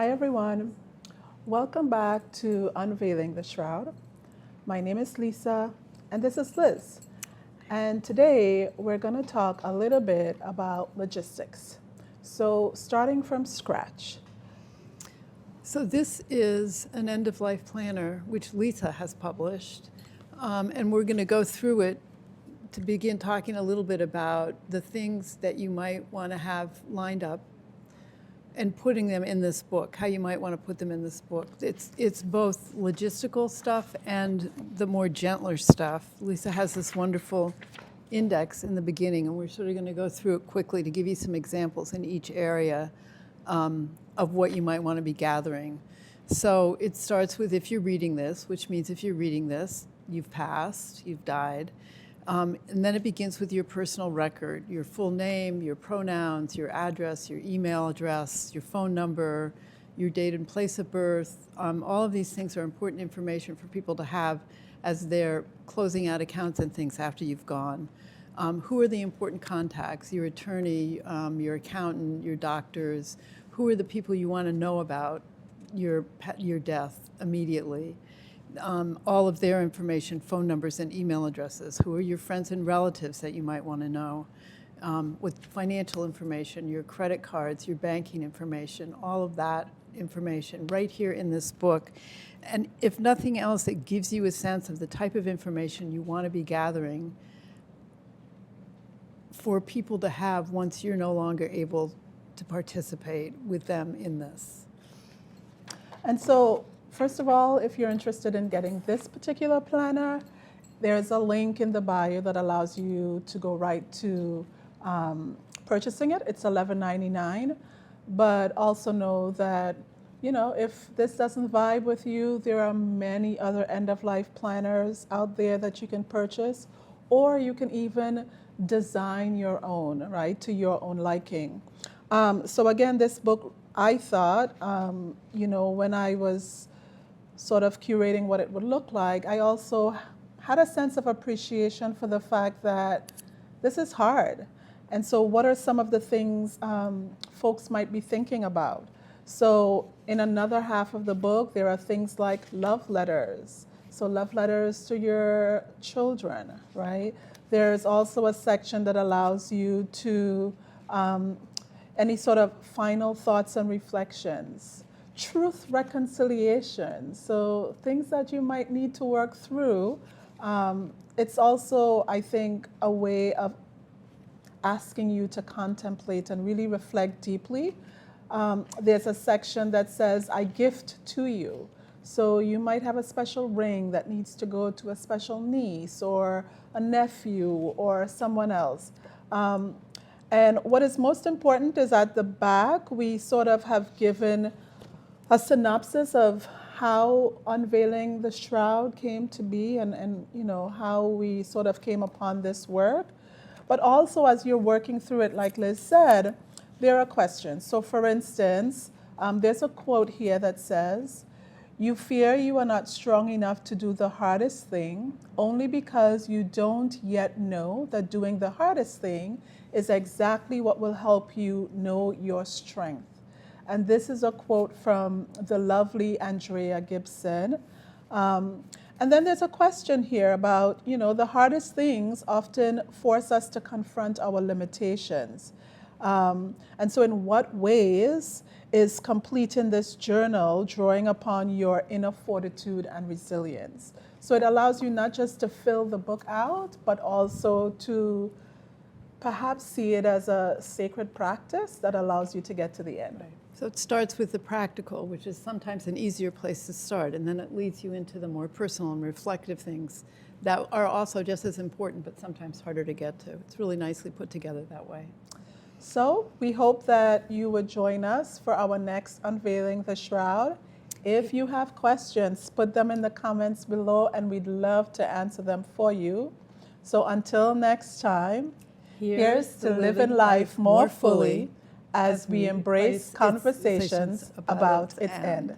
Hi everyone, welcome back to Unveiling the Shroud. My name is Lisa and this is Liz. And today we're going to talk a little bit about logistics. So starting from scratch. So this is an end-of-life planner, which Lisa has published. And we're going to go through it to begin talking a little bit about the things that you might want to have lined up and putting them in this book, how you might want to put them in this book. It's both logistical stuff and the more gentler stuff. Lisa has this wonderful index in the beginning, and we're sort of going to go through it quickly to give you some examples in each area of what you might want to be gathering. So it starts with if you're reading this, which means if you're reading this, you've passed, you've died. And then it begins with your personal record, your full name, your pronouns, your address, your email address, your phone number, your date and place of birth. All of these things are important information for people to have as they're closing out accounts and things after you've gone. Who are the important contacts? Your attorney, your accountant, your doctors. Who are the people you want to know about your death immediately? All of their information, phone numbers and email addresses. Who are your friends and relatives that you might want to know? With financial information, your credit cards, your banking information, all of that information right here in this book. And if nothing else, it gives you a sense of the type of information you want to be gathering for people to have once you're no longer able to participate with them in this. And so, first of all, if you're interested in getting this particular planner, there's a link in the bio that allows you to go right to purchasing it. It's $11.99. But also know that, if this doesn't vibe with you, there are many other end-of-life planners out there that you can purchase, or you can even design your own, right, to your own liking. So again, this book, I thought, when I was sort of curating what it would look like, I also had a sense of appreciation for the fact that this is hard. And so what are some of the things folks might be thinking about? So in another half of the book, there are things like love letters. So love letters to your children, right? There's also a section that allows you to any sort of final thoughts and reflections. Truth reconciliation, so things that you might need to work through. It's also, I think, a way of asking you to contemplate and really reflect deeply. There's a section that says, I gift to you. So you might have a special ring that needs to go to a special niece or a nephew or someone else. And what is most important is at the back, we sort of have given a synopsis of how Unveiling the Shroud came to be and how we sort of came upon this work. But also as you're working through it, like Liz said, there are questions. So for instance, there's a quote here that says, "You fear you are not strong enough to do the hardest thing only because you don't yet know that doing the hardest thing is exactly what will help you know your strength." And this is a quote from the lovely Andrea Gibson. And then there's a question here about, the hardest things often force us to confront our limitations. And so in what ways is completing this journal drawing upon your inner fortitude and resilience? So it allows you not just to fill the book out, but also to perhaps see it as a sacred practice that allows you to get to the end. Right. So it starts with the practical, which is sometimes an easier place to start, and then it leads you into the more personal and reflective things that are also just as important, but sometimes harder to get to. It's really nicely put together that way. So we hope that you would join us for our next Unveiling the Shroud. If you have questions, put them in the comments below, and we'd love to answer them for you. So until next time, here's to living life more fully as we embrace conversations about its end.